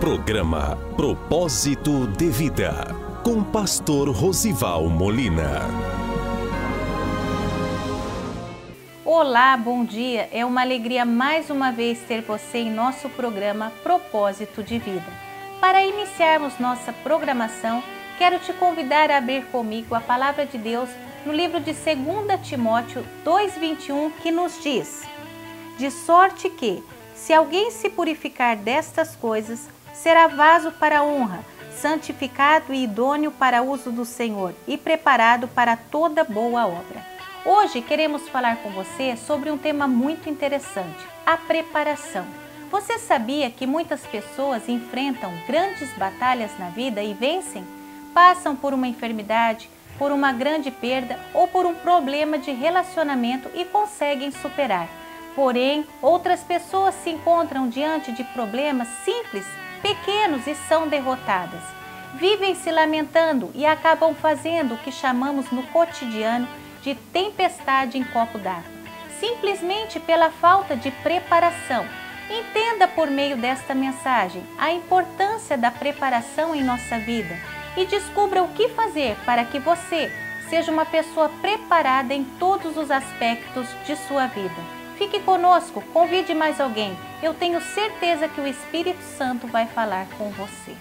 Programa Propósito de Vida, com Pastor Rosival Molina. Olá, bom dia. É uma alegria mais uma vez ter você em nosso programa Propósito de Vida. Para iniciarmos nossa programação, quero te convidar a abrir comigo a Palavra de Deus no livro de 2 Timóteo 2,21, que nos diz: de sorte que, se alguém se purificar destas coisas, será vaso para a honra, santificado e idôneo para uso do Senhor e preparado para toda boa obra. Hoje queremos falar com você sobre um tema muito interessante, a preparação. Você sabia que muitas pessoas enfrentam grandes batalhas na vida e vencem? Passam por uma enfermidade, por uma grande perda ou por um problema de relacionamento e conseguem superar. Porém, outras pessoas se encontram diante de problemas simples, pequenos e são derrotadas. Vivem se lamentando e acabam fazendo o que chamamos no cotidiano de tempestade em copo d'água, simplesmente pela falta de preparação. Entenda por meio desta mensagem a importância da preparação em nossa vida e descubra o que fazer para que você seja uma pessoa preparada em todos os aspectos de sua vida. Fique conosco, convide mais alguém. Eu tenho certeza que o Espírito Santo vai falar com você.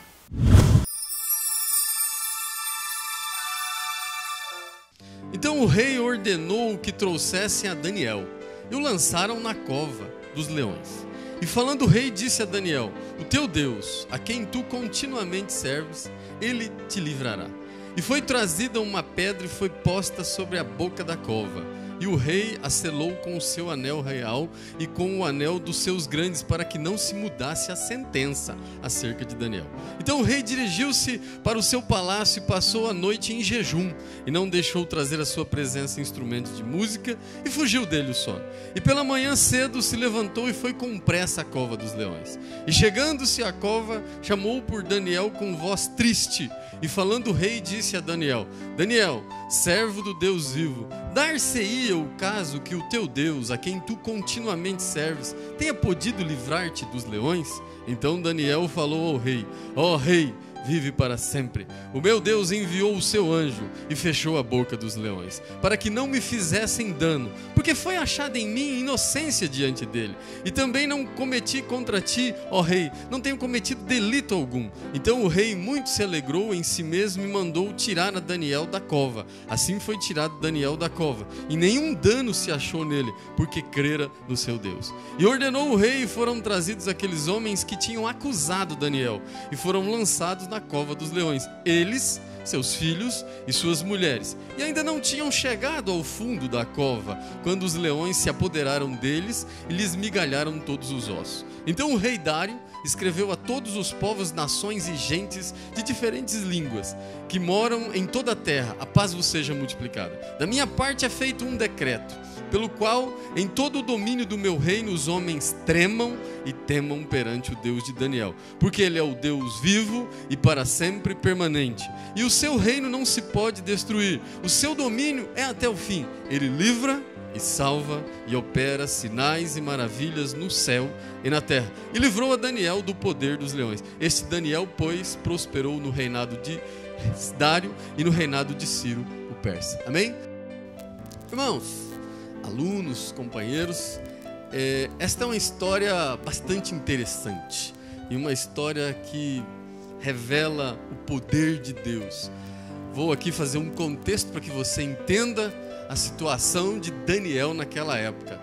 Então o rei ordenou que trouxessem a Daniel e o lançaram na cova dos leões. E falando o rei disse a Daniel: o teu Deus, a quem tu continuamente serves, ele te livrará. E foi trazida uma pedra e foi posta sobre a boca da cova. E o rei a selou com o seu anel real e com o anel dos seus grandes, para que não se mudasse a sentença acerca de Daniel. Então o rei dirigiu-se para o seu palácio e passou a noite em jejum, e não deixou trazer à sua presença instrumentos de música, e fugiu dele o sono. E pela manhã cedo se levantou e foi com pressa à cova dos leões. E chegando-se à cova, chamou por Daniel com voz triste, e falando o rei disse a Daniel: Daniel, servo do Deus vivo, dar-se-ia o caso que o teu Deus, a quem tu continuamente serves, tenha podido livrar-te dos leões? Então Daniel falou ao rei: ó rei, vive para sempre. O meu Deus enviou o seu anjo e fechou a boca dos leões, para que não me fizessem dano, porque foi achada em mim inocência diante dele. E também não cometi contra ti, ó rei, não tenho cometido delito algum. Então o rei muito se alegrou em si mesmo e mandou tirar a Daniel da cova. Assim foi tirado Daniel da cova, e nenhum dano se achou nele, porque crera no seu Deus. E ordenou o rei, e foram trazidos aqueles homens que tinham acusado Daniel, e foram lançados na cova dos leões, eles, seus filhos e suas mulheres. E ainda não tinham chegado ao fundo da cova, quando os leões se apoderaram deles e lhes migalharam todos os ossos. Então o rei Dário escreveu a todos os povos, nações e gentes de diferentes línguas que moram em toda a terra: a paz vos seja multiplicada. Da minha parte é feito um decreto, pelo qual em todo o domínio do meu reino os homens tremam e temam perante o Deus de Daniel, porque ele é o Deus vivo e para sempre permanente, e o seu reino não se pode destruir, o seu domínio é até o fim. Ele livra e salva e opera sinais e maravilhas no céu e na terra, e livrou a Daniel do poder dos leões. Este Daniel, pois, prosperou no reinado de Dário e no reinado de Ciro o persa. Amém? Irmãos, alunos, companheiros, esta é uma história bastante interessante e uma história que revela o poder de Deus. Vou aqui fazer um contexto para que você entenda a situação de Daniel naquela época.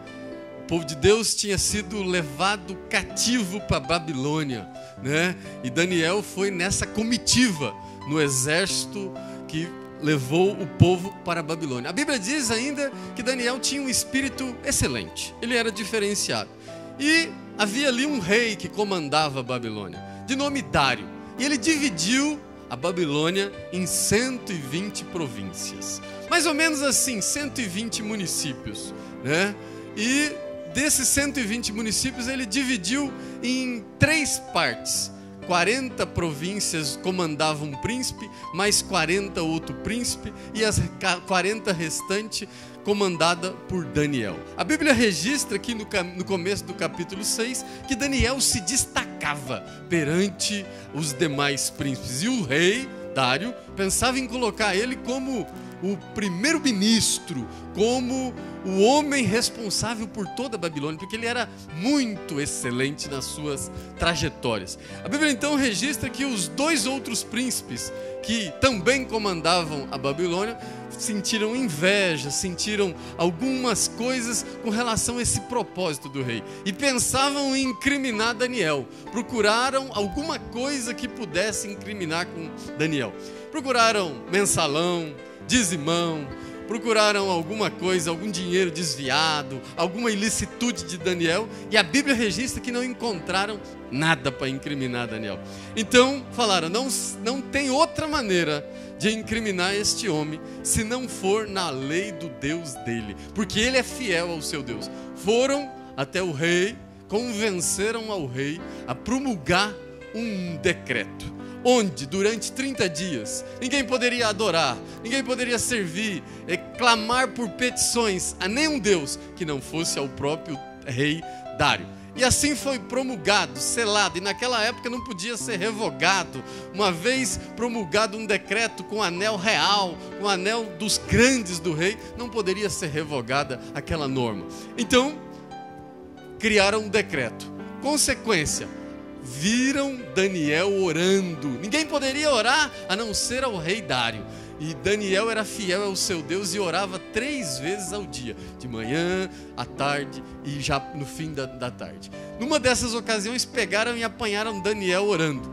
O povo de Deus tinha sido levado cativo para a Babilônia, né? E Daniel foi nessa comitiva no exército que levou o povo para a Babilônia. A Bíblia diz ainda que Daniel tinha um espírito excelente, ele era diferenciado. E havia ali um rei que comandava a Babilônia, de nome Dário, e ele dividiu a Babilônia em 120 províncias, mais ou menos assim, 120 municípios, né? E desses 120 municípios ele dividiu em 3 partes, 40 províncias comandavam um príncipe, mais 40 outro príncipe, e as 40 restantes comandada por Daniel. A Bíblia registra aqui no começo do capítulo 6 que Daniel se destacava perante os demais príncipes. E o rei Dário pensava em colocar ele como o primeiro-ministro, como o homem responsável por toda a Babilônia, porque ele era muito excelente nas suas trajetórias. A Bíblia então registra que os 2 outros príncipes que também comandavam a Babilônia sentiram inveja, sentiram algumas coisas com relação a esse propósito do rei e pensavam em incriminar Daniel. Procuraram alguma coisa que pudesse incriminar com Daniel. Procuraram mensalão, dizimão, procuraram alguma coisa, algum dinheiro desviado, alguma ilicitude de Daniel, e a Bíblia registra que não encontraram nada para incriminar Daniel. Então falaram, não tem outra maneira de incriminar este homem se não for na lei do Deus dele, porque ele é fiel ao seu Deus. Foram até o rei, convenceram ao rei a promulgar um decreto, onde durante 30 dias ninguém poderia adorar, ninguém poderia servir, clamar por petições a nenhum Deus que não fosse ao próprio rei Dário. E assim foi promulgado, selado, e naquela época não podia ser revogado. Uma vez promulgado um decreto com anel real, com anel dos grandes do rei, não poderia ser revogada aquela norma. Então, criaram um decreto. Consequência, viram Daniel orando. Ninguém poderia orar a não ser ao rei Dário. E Daniel era fiel ao seu Deus e orava 3 vezes ao dia, de manhã, à tarde e já no fim da tarde. Numa dessas ocasiões pegaram e apanharam Daniel orando.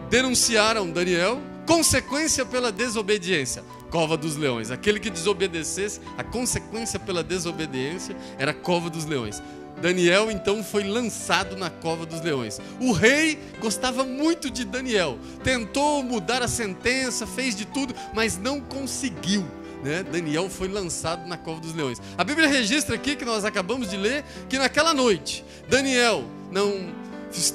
Denunciaram Daniel, consequência pela desobediência, cova dos leões. Aquele que desobedecesse, a consequência pela desobediência era cova dos leões. Daniel então foi lançado na cova dos leões. O rei gostava muito de Daniel, tentou mudar a sentença, fez de tudo, mas não conseguiu, né? Daniel foi lançado na cova dos leões. A Bíblia registra aqui, que nós acabamos de ler, que naquela noite Daniel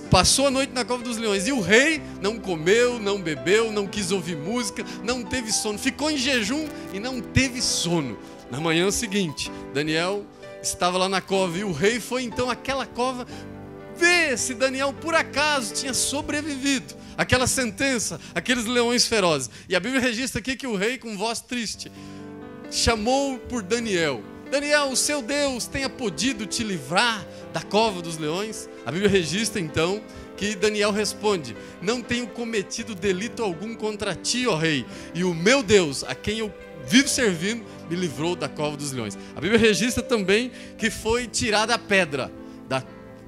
passou a noite na cova dos leões, e o rei não comeu, não bebeu, não quis ouvir música, não teve sono, ficou em jejum e não teve sono. Na manhã seguinte, Daniel estava lá na cova, e o rei foi então àquela cova ver se Daniel por acaso tinha sobrevivido àquela sentença, aqueles leões ferozes. E a Bíblia registra aqui que o rei, com voz triste, chamou por Daniel. Daniel, o seu Deus tenha podido te livrar da cova dos leões? A Bíblia registra então que Daniel responde: não tenho cometido delito algum contra ti, ó rei, e o meu Deus, a quem eu vivo servindo, me livrou da cova dos leões. A Bíblia registra também que foi tirada a pedra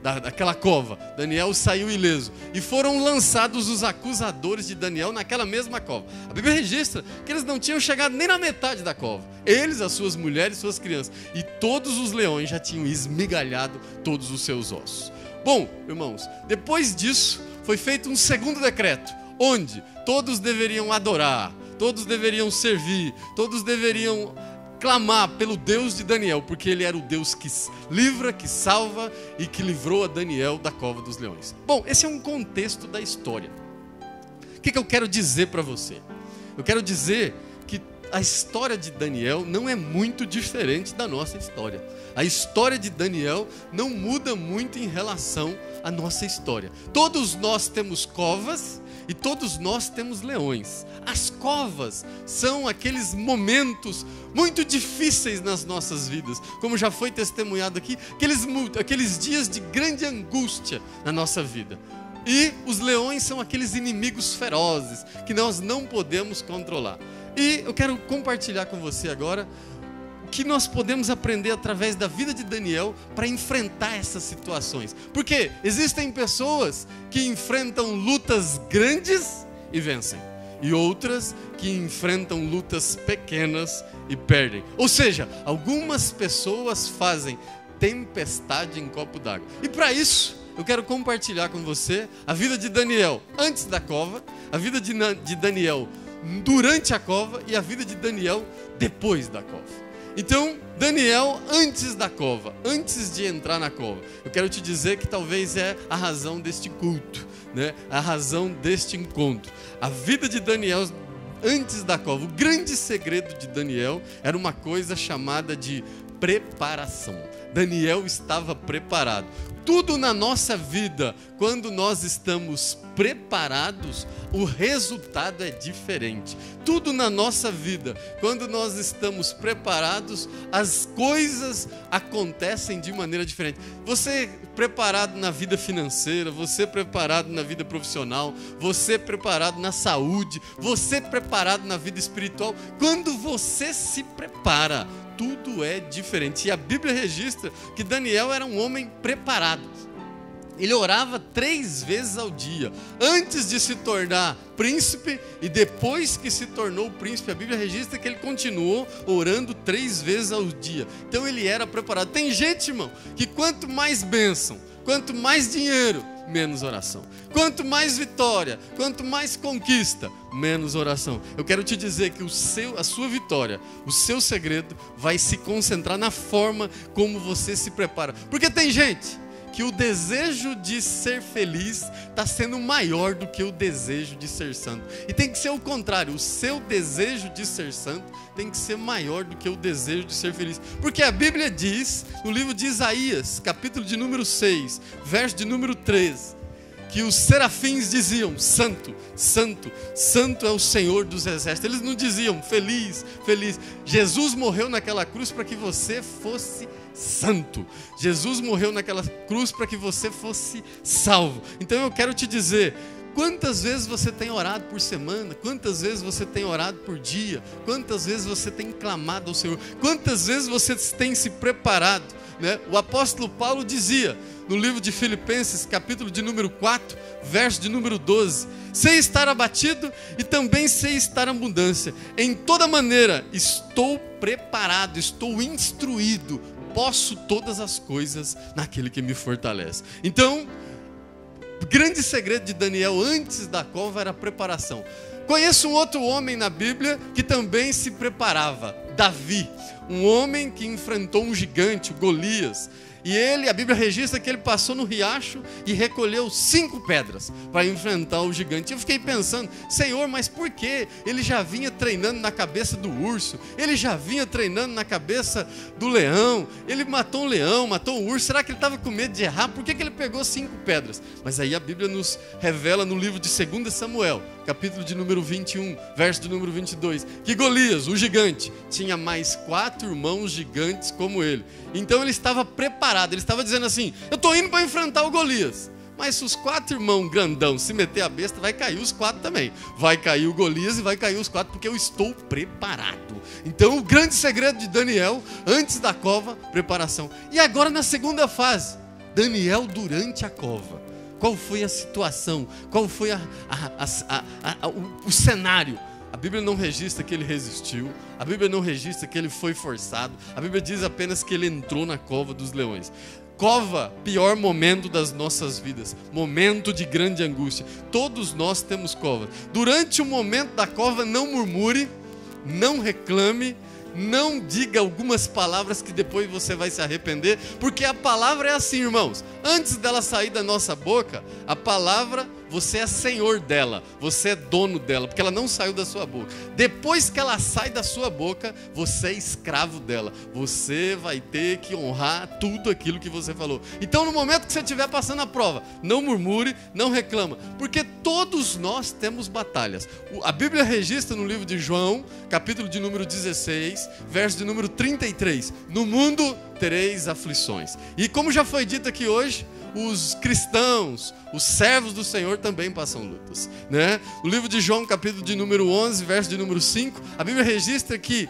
daquela cova. Daniel saiu ileso. E foram lançados os acusadores de Daniel naquela mesma cova. A Bíblia registra que eles não tinham chegado nem na metade da cova. Eles, as suas mulheres e suas crianças. E todos os leões já tinham esmigalhado todos os seus ossos. Bom, irmãos, depois disso foi feito um segundo decreto, onde todos deveriam adorar, todos deveriam servir, todos deveriam clamar pelo Deus de Daniel, porque ele era o Deus que livra, que salva e que livrou a Daniel da cova dos leões. Bom, esse é um contexto da história. O que eu quero dizer para você? Eu quero dizer que a história de Daniel não é muito diferente da nossa história. A história de Daniel não muda muito em relação à nossa história. Todos nós temos covas e todos nós temos leões. As covas são aqueles momentos muito difíceis nas nossas vidas, como já foi testemunhado aqui, aqueles dias de grande angústia na nossa vida. E os leões são aqueles inimigos ferozes que nós não podemos controlar. E eu quero compartilhar com você agora o que nós podemos aprender através da vida de Daniel para enfrentar essas situações. Porque existem pessoas que enfrentam lutas grandes e vencem, e outras que enfrentam lutas pequenas e perdem. Ou seja, algumas pessoas fazem tempestade em copo d'água. E para isso, eu quero compartilhar com você a vida de Daniel antes da cova, a vida de Daniel durante a cova e a vida de Daniel depois da cova. Então, Daniel, antes da cova, antes de entrar na cova, eu quero te dizer que talvez é a razão deste culto, né? A razão deste encontro. A vida de Daniel antes da cova, o grande segredo de Daniel era uma coisa chamada de preparação. Daniel estava preparado. Tudo na nossa vida, quando nós estamos preparados, o resultado é diferente. Tudo na nossa vida, quando nós estamos preparados, as coisas acontecem de maneira diferente. Você preparado na vida financeira, você preparado na vida profissional, você preparado na saúde, você preparado na vida espiritual. Quando você se prepara, tudo é diferente. E a Bíblia registra que Daniel era um homem preparado. Ele orava 3 vezes ao dia, antes de se tornar príncipe, e depois que se tornou príncipe, a Bíblia registra que ele continuou orando 3 vezes ao dia. Então ele era preparado. Tem gente, irmão, que quanto mais bênção, quanto mais dinheiro, menos oração. Quanto mais vitória, quanto mais conquista, menos oração. Eu quero te dizer que a sua vitória, o seu segredo vai se concentrar na forma como você se prepara. Porque tem gente que o desejo de ser feliz está sendo maior do que o desejo de ser santo. E tem que ser o contrário, o seu desejo de ser santo tem que ser maior do que o desejo de ser feliz. Porque a Bíblia diz, no livro de Isaías, capítulo de número 6, verso de número 13, que os serafins diziam: santo, santo, santo é o Senhor dos exércitos. Eles não diziam feliz, feliz. Jesus morreu naquela cruz para que você fosse santo. Jesus morreu naquela cruz para que você fosse salvo. Então eu quero te dizer, quantas vezes você tem orado por semana? Quantas vezes você tem orado por dia? Quantas vezes você tem clamado ao Senhor? Quantas vezes você tem se preparado, né? O apóstolo Paulo dizia no livro de Filipenses, capítulo de número 4, verso de número 12: sei estar abatido e também sei estar abundância. Em toda maneira estou preparado, estou instruído, posso todas as coisas naquele que me fortalece. Então, o grande segredo de Daniel antes da cova era a preparação. Conheço um outro homem na Bíblia que também se preparava, Davi, um homem que enfrentou um gigante, o Golias. E ele, a Bíblia registra que ele passou no riacho e recolheu 5 pedras para enfrentar o gigante. Eu fiquei pensando, Senhor, mas por quê? Ele já vinha treinando na cabeça do urso, ele já vinha treinando na cabeça do leão, ele matou um leão, matou um urso. Será que ele estava com medo de errar? Por que ele pegou 5 pedras? Mas aí a Bíblia nos revela no livro de 2 Samuel, capítulo de número 21, verso de número 22, que Golias, o gigante, tinha mais 4 irmãos gigantes como ele. Então ele estava preparado, ele estava dizendo assim: eu estou indo para enfrentar o Golias, mas se os 4 irmãos grandão se meter a besta, vai cair os 4 também. Vai cair o Golias e vai cair os 4, porque eu estou preparado. Então o grande segredo de Daniel, antes da cova, preparação. E agora na segunda fase, Daniel durante a cova. Qual foi a situação? Qual foi o cenário? A Bíblia não registra que ele resistiu. A Bíblia não registra que ele foi forçado. A Bíblia diz apenas que ele entrou na cova dos leões. Cova, pior momento das nossas vidas. Momento de grande angústia. Todos nós temos cova. Durante o momento da cova, não murmure, não reclame, não diga algumas palavras que depois você vai se arrepender, porque a palavra é assim, irmãos. Antes dela sair da nossa boca, a palavra, você é senhor dela, você é dono dela, porque ela não saiu da sua boca. Depois que ela sai da sua boca, você é escravo dela. Você vai ter que honrar tudo aquilo que você falou. Então no momento que você estiver passando a prova, não murmure, não reclama, porque todos nós temos batalhas. A Bíblia registra no livro de João, capítulo de número 16, verso de número 33, no mundo tereis aflições. E como já foi dito aqui hoje, os cristãos, os servos do Senhor também passam lutas, né? O livro de João, capítulo de número 11, verso de número 5, a Bíblia registra que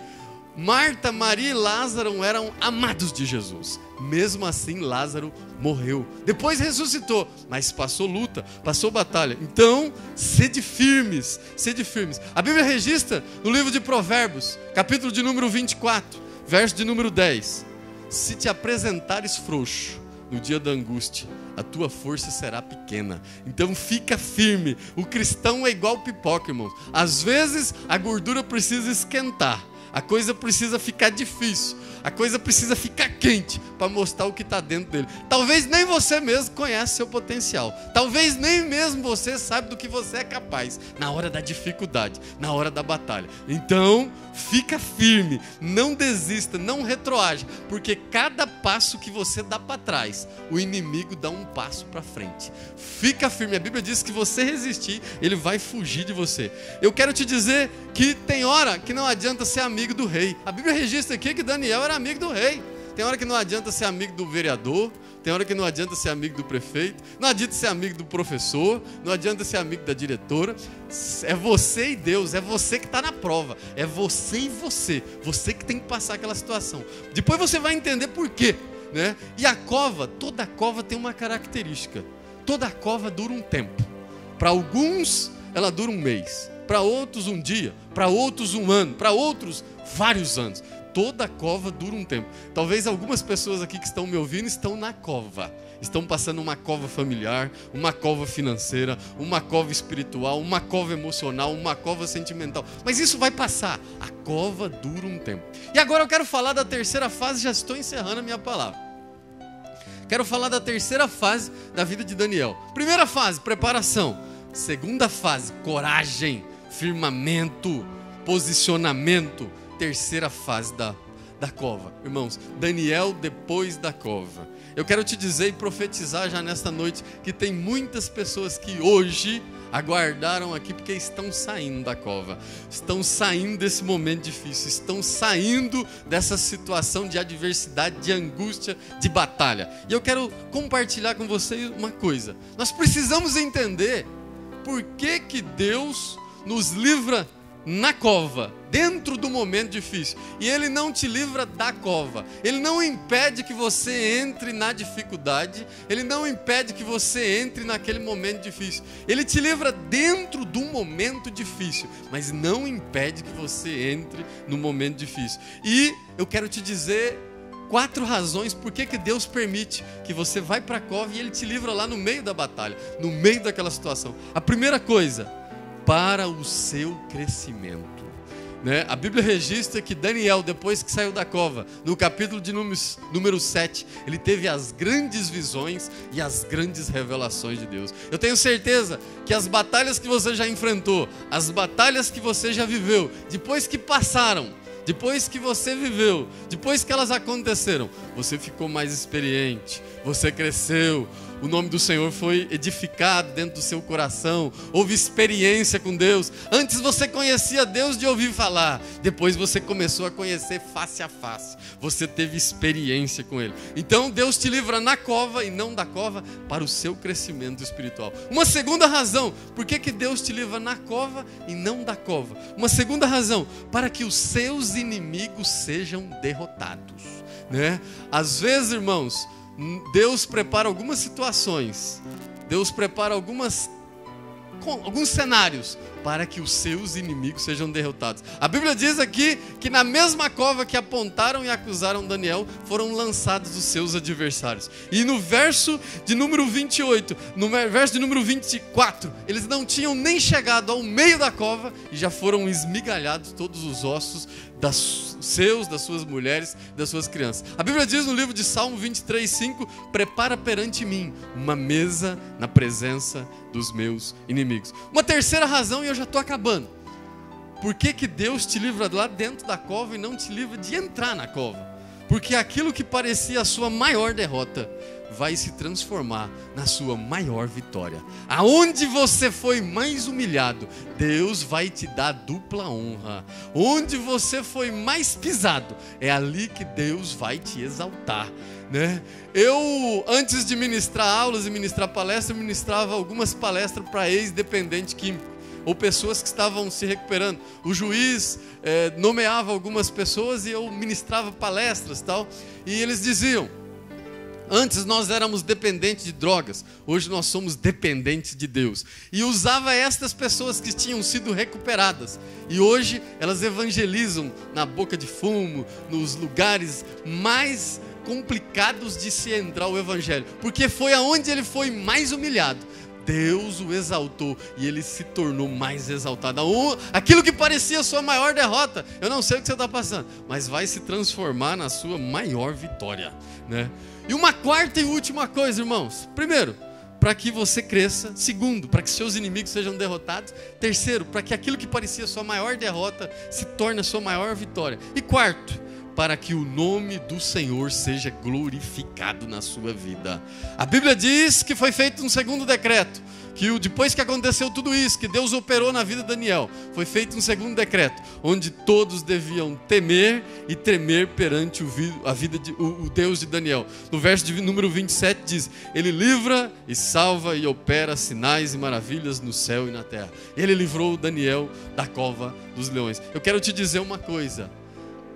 Marta, Maria e Lázaro eram amados de Jesus. Mesmo assim, Lázaro morreu. Depois ressuscitou, mas passou luta, passou batalha. Então, sede firmes, sede firmes. A Bíblia registra no livro de Provérbios, capítulo de número 24, verso de número 10. Se te apresentares frouxo no dia da angústia, a tua força será pequena. Então fica firme. O cristão é igual pipoca, irmãos. Às vezes a gordura precisa esquentar. A coisa precisa ficar difícil. A coisa precisa ficar quente para mostrar o que está dentro dele. Talvez nem você mesmo conhece seu potencial. Talvez nem mesmo você sabe do que você é capaz na hora da dificuldade, na hora da batalha. Então, fica firme, não desista, não retroaja, porque cada passo que você dá para trás, o inimigo dá um passo para frente. Fica firme. A Bíblia diz que você resistir, ele vai fugir de você. Eu quero te dizer que tem hora que não adianta ser amigo do rei. A Bíblia registra aqui que Daniel era amigo do rei. Tem hora que não adianta ser amigo do vereador, tem hora que não adianta ser amigo do prefeito, não adianta ser amigo do professor, não adianta ser amigo da diretora. É você e Deus, é você que está na prova, é você e você que tem que passar aquela situação. Depois você vai entender por quê, né? E a cova, toda cova tem uma característica. Toda cova dura um tempo. Para alguns ela dura um mês, para outros um dia, para outros um ano, para outros vários anos. Toda cova dura um tempo. Talvez algumas pessoas aqui que estão me ouvindo estão na cova. Estão passando uma cova familiar, uma cova financeira, uma cova espiritual, uma cova emocional, uma cova sentimental. Mas isso vai passar. A cova dura um tempo. E agora eu quero falar da terceira fase, já estou encerrando a minha palavra. Quero falar da terceira fase da vida de Daniel. Primeira fase, preparação. Segunda fase, coragem, firmamento, posicionamento. Terceira fase da cova. Irmãos, Daniel depois da cova. Eu quero te dizer e profetizar já nesta noite que tem muitas pessoas que hoje aguardaram aqui porque estão saindo da cova, estão saindo desse momento difícil, estão saindo dessa situação de adversidade, de angústia, de batalha. E eu quero compartilhar com vocês uma coisa. Nós precisamos entender por que Deus nos livra na cova, dentro do momento difícil. E Ele não te livra da cova. Ele não impede que você entre na dificuldade. Ele não impede que você entre naquele momento difícil. Ele te livra dentro do momento difícil, mas não impede que você entre no momento difícil. E eu quero te dizer 4 razões por que Deus permite que você vá para a cova e Ele te livra lá no meio da batalha, no meio daquela situação. A primeira coisa, para o seu crescimento, né? A Bíblia registra que Daniel, depois que saiu da cova, no capítulo de número 7, ele teve as grandes visões e as grandes revelações de Deus. Eu tenho certeza que as batalhas que você já enfrentou, as batalhas que você já viveu, depois que passaram, depois que você viveu, depois que elas aconteceram, você ficou mais experiente, você cresceu, o nome do Senhor foi edificado dentro do seu coração, houve experiência com Deus. Antes você conhecia Deus de ouvir falar, depois você começou a conhecer face a face, você teve experiência com Ele. Então Deus te livra na cova e não da cova para o seu crescimento espiritual. Uma segunda razão, por que Deus te livra na cova e não da cova? Uma segunda razão, para que os seus inimigos sejam derrotados, né? Às vezes, irmãos, Deus prepara algumas situações, Deus prepara alguns cenários para que os seus inimigos sejam derrotados. A Bíblia diz aqui que na mesma cova que apontaram e acusaram Daniel, foram lançados os seus adversários. E no verso de número 28, no verso de número 24, eles não tinham nem chegado ao meio da cova e já foram esmigalhados todos os ossos das suas mulheres, das suas crianças. A Bíblia diz no livro de Salmo 23:5, prepara perante mim uma mesa na presença dos meus inimigos. Uma terceira razão, e eu já estou acabando. Por que Deus te livra lá dentro da cova e não te livra de entrar na cova? Porque aquilo que parecia a sua maior derrota vai se transformar na sua maior vitória. Aonde você foi mais humilhado, Deus vai te dar dupla honra. Onde você foi mais pisado, é ali que Deus vai te exaltar, né? Eu, antes de ministrar aulas e ministrar palestras, ministrava algumas palestras para ex-dependente químico, ou pessoas que estavam se recuperando. O juiz nomeava algumas pessoas e eu ministrava palestras e tal, e eles diziam: antes nós éramos dependentes de drogas, hoje nós somos dependentes de Deus. E usava estas pessoas que tinham sido recuperadas, e hoje elas evangelizam na boca de fumo, nos lugares mais complicados de se entrar o evangelho, porque foi aonde ele foi mais humilhado. Deus o exaltou e ele se tornou mais exaltado. Aquilo que parecia a sua maior derrota, eu não sei o que você está passando, mas vai se transformar na sua maior vitória, né? E uma quarta e última coisa, irmãos. Primeiro, para que você cresça. Segundo, para que seus inimigos sejam derrotados. Terceiro, para que aquilo que parecia a sua maior derrota se torne a sua maior vitória. E quarto, para que o nome do Senhor seja glorificado na sua vida. A Bíblia diz que foi feito um segundo decreto, que depois que aconteceu tudo isso, que Deus operou na vida de Daniel, foi feito um segundo decreto, onde todos deviam temer e tremer perante o Deus de Daniel. No verso de número 27 diz: ele livra e salva e opera sinais e maravilhas no céu e na terra. Ele livrou Daniel da cova dos leões. Eu quero te dizer uma coisa.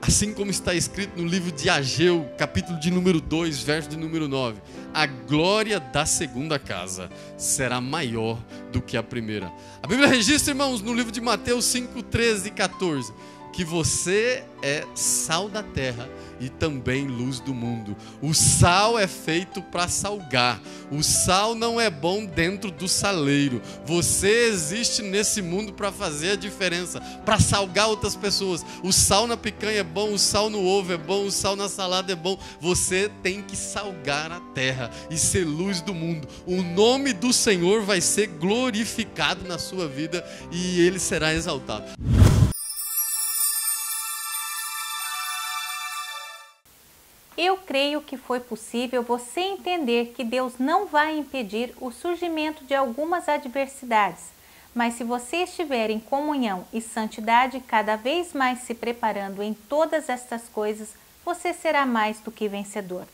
Assim como está escrito no livro de Ageu, capítulo de número 2, verso de número 9, a glória da segunda casa será maior do que a primeira. A Bíblia registra, irmãos, no livro de Mateus 5, 13 e 14, que você é sal da terra e também luz do mundo. O sal é feito para salgar. O sal não é bom dentro do saleiro. Você existe nesse mundo para fazer a diferença, para salgar outras pessoas. O sal na picanha é bom, o sal no ovo é bom, o sal na salada é bom. Você tem que salgar a terra e ser luz do mundo. O nome do Senhor vai ser glorificado na sua vida e ele será exaltado. Eu creio que foi possível você entender que Deus não vai impedir o surgimento de algumas adversidades, mas se você estiver em comunhão e santidade, cada vez mais se preparando em todas estas coisas, você será mais do que vencedor.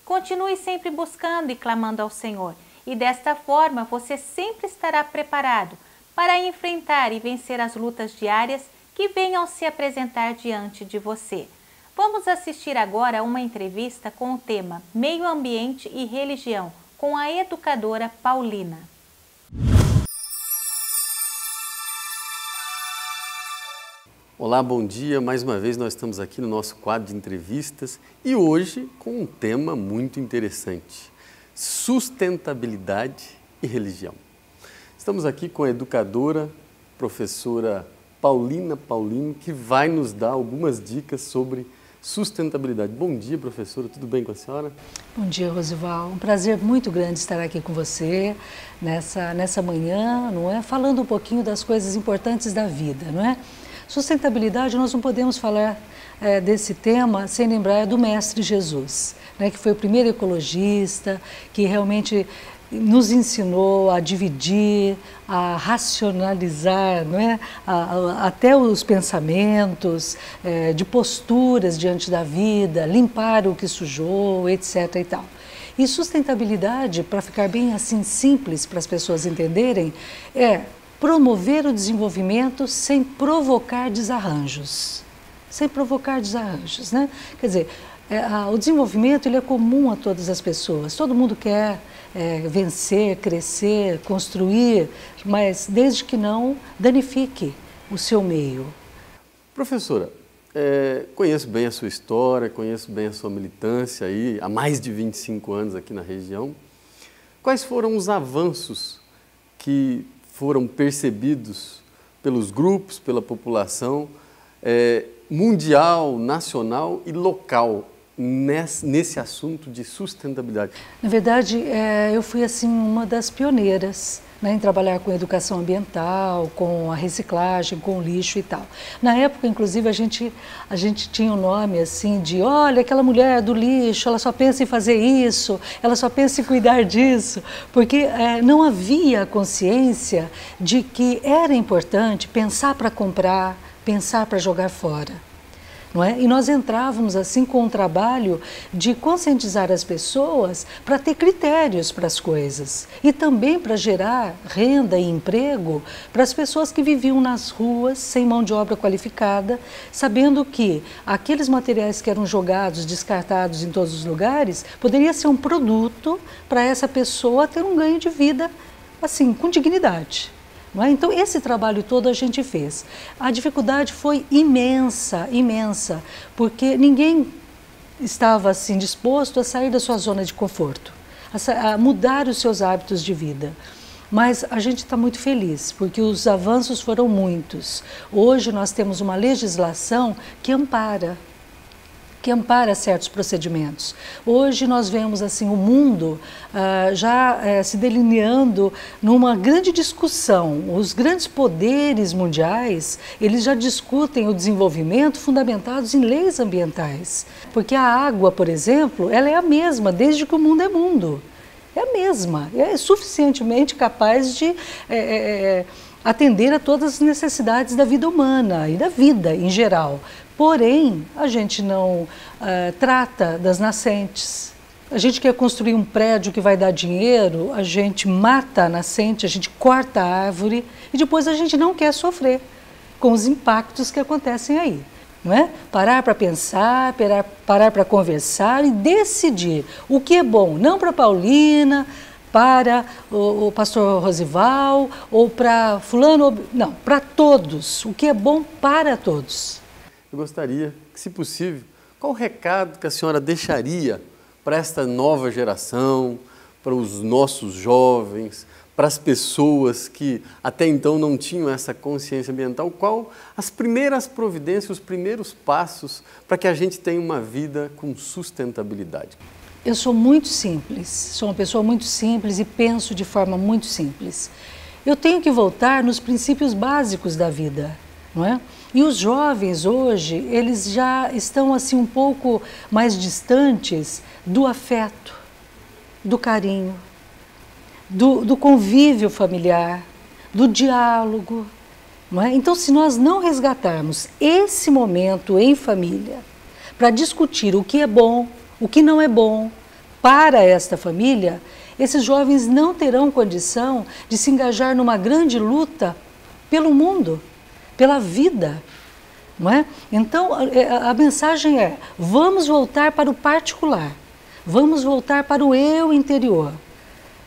Continue sempre buscando e clamando ao Senhor, e desta forma você sempre estará preparado para enfrentar e vencer as lutas diárias que venham se apresentar diante de você. Vamos assistir agora a uma entrevista com o tema Meio Ambiente e Religião, com a educadora Paulina. Olá, bom dia. Mais uma vez nós estamos aqui no nosso quadro de entrevistas e hoje com um tema muito interessante: sustentabilidade e religião. Estamos aqui com a educadora, professora Paulina Paulino, que vai nos dar algumas dicas sobre sustentabilidade. Bom dia, professora, tudo bem com a senhora? Bom dia, Rosival. Um prazer muito grande estar aqui com você nessa manhã, não é? Falando um pouquinho das coisas importantes da vida, não é? Sustentabilidade, nós não podemos falar desse tema sem lembrar do Mestre Jesus, né? Que foi o primeiro ecologista, que realmente nos ensinou a dividir, a racionalizar, não é? Até os pensamentos, de posturas diante da vida, limpar o que sujou, etc. e tal. E sustentabilidade, para ficar bem assim simples para as pessoas entenderem, é promover o desenvolvimento sem provocar desarranjos. Sem provocar desarranjos, né? Quer dizer, o desenvolvimento ele é comum a todas as pessoas, todo mundo quer vencer, crescer, construir, mas desde que não danifique o seu meio. Professora, conheço bem a sua história, conheço bem a sua militância aí, há mais de 25 anos aqui na região. Quais foram os avanços que foram percebidos pelos grupos, pela população mundial, nacional e local nesse assunto de sustentabilidade? Na verdade, eu fui assim uma das pioneiras, né, em trabalhar com educação ambiental, com a reciclagem, com o lixo e tal. Na época, inclusive, a gente tinha um nome assim de, olha, aquela mulher do lixo, ela só pensa em fazer isso, ela só pensa em cuidar disso, porque não havia consciência de que era importante pensar para comprar, pensar para jogar fora. Não é? E nós entrávamos assim com um trabalho de conscientizar as pessoas para ter critérios para as coisas e também para gerar renda e emprego para as pessoas que viviam nas ruas sem mão de obra qualificada, sabendo que aqueles materiais que eram jogados, descartados em todos os lugares, poderia ser um produto para essa pessoa ter um ganho de vida assim, com dignidade. Não é? Então, esse trabalho todo a gente fez. A dificuldade foi imensa, imensa, porque ninguém estava assim disposto a sair da sua zona de conforto, a mudar os seus hábitos de vida. Mas a gente está muito feliz, porque os avanços foram muitos. Hoje nós temos uma legislação que ampara certos procedimentos. Hoje nós vemos assim o mundo já se delineando numa grande discussão. Os grandes poderes mundiais, eles já discutem o desenvolvimento fundamentados em leis ambientais. Porque a água, por exemplo, ela é a mesma desde que o mundo é mundo. É a mesma, é suficientemente capaz de atender a todas as necessidades da vida humana e da vida em geral. Porém, a gente não trata das nascentes. A gente quer construir um prédio que vai dar dinheiro, a gente mata a nascente, a gente corta a árvore e depois a gente não quer sofrer com os impactos que acontecem aí. Não é? Parar para pensar, parar para conversar e decidir o que é bom, não para Paulina, para o pastor Rosival ou para fulano, não, para todos, o que é bom para todos. Eu gostaria que, se possível, qual o recado que a senhora deixaria para esta nova geração, para os nossos jovens, para as pessoas que até então não tinham essa consciência ambiental? Qual as primeiras providências, os primeiros passos para que a gente tenha uma vida com sustentabilidade? Eu sou muito simples, sou uma pessoa muito simples e penso de forma muito simples. Eu tenho que voltar nos princípios básicos da vida, não é? E os jovens hoje, eles já estão assim um pouco mais distantes do afeto, do carinho, do convívio familiar, do diálogo. Não é? Então, se nós não resgatarmos esse momento em família para discutir o que é bom, o que não é bom para esta família, esses jovens não terão condição de se engajar numa grande luta pelo mundo, pela vida. Não é? Então, a mensagem é: vamos voltar para o particular, vamos voltar para o eu interior.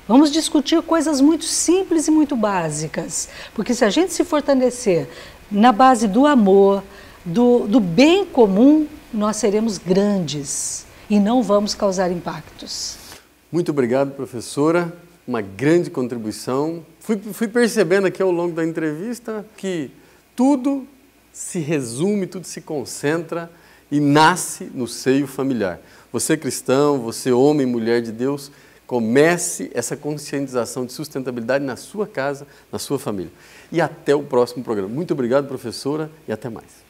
Vamos discutir coisas muito simples e muito básicas, porque se a gente se fortalecer na base do amor, do bem comum, nós seremos grandes e não vamos causar impactos. Muito obrigado, professora. Uma grande contribuição. Fui percebendo aqui ao longo da entrevista que tudo se resume, tudo se concentra e nasce no seio familiar. Você cristão, você homem e mulher de Deus, comece essa conscientização de sustentabilidade na sua casa, na sua família. E até o próximo programa. Muito obrigado, professora, e até mais.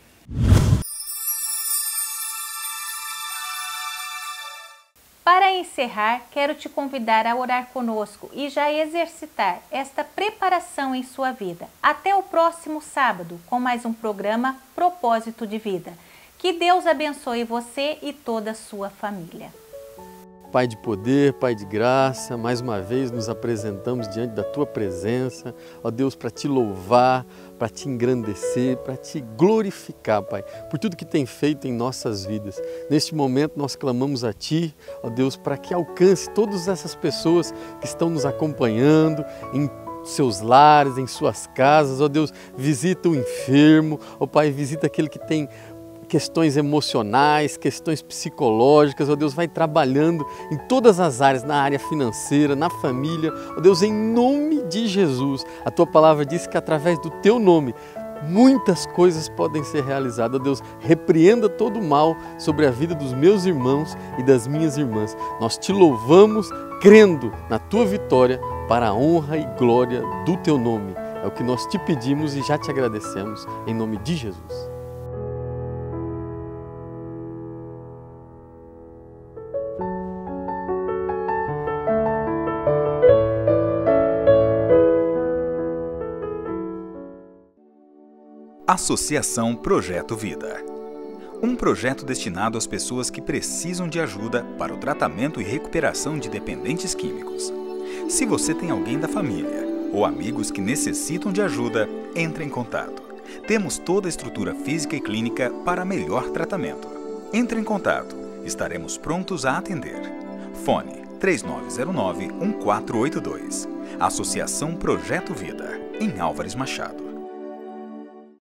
Para encerrar, quero te convidar a orar conosco e já exercitar esta preparação em sua vida. Até o próximo sábado com mais um programa Propósito de Vida. Que Deus abençoe você e toda a sua família. Pai de poder, Pai de graça, mais uma vez nos apresentamos diante da Tua presença, ó Deus, para Te louvar, para Te engrandecer, para Te glorificar, Pai, por tudo que tem feito em nossas vidas. Neste momento nós clamamos a Ti, ó Deus, para que alcance todas essas pessoas que estão nos acompanhando em seus lares, em suas casas, ó Deus, visita o enfermo, ó Pai, visita aquele que tem questões emocionais, questões psicológicas, ó Deus, vai trabalhando em todas as áreas, na área financeira, na família, ó Deus, em nome de Jesus. A Tua palavra diz que através do Teu nome muitas coisas podem ser realizadas. Ó Deus, repreenda todo o mal sobre a vida dos meus irmãos e das minhas irmãs. Nós Te louvamos, crendo na Tua vitória, para a honra e glória do Teu nome. É o que nós Te pedimos e já Te agradecemos, em nome de Jesus. Associação Projeto Vida. Um projeto destinado às pessoas que precisam de ajuda para o tratamento e recuperação de dependentes químicos. Se você tem alguém da família ou amigos que necessitam de ajuda, entre em contato. Temos toda a estrutura física e clínica para melhor tratamento. Entre em contato. Estaremos prontos a atender. Fone 3909-1482. Associação Projeto Vida, em Álvares Machado.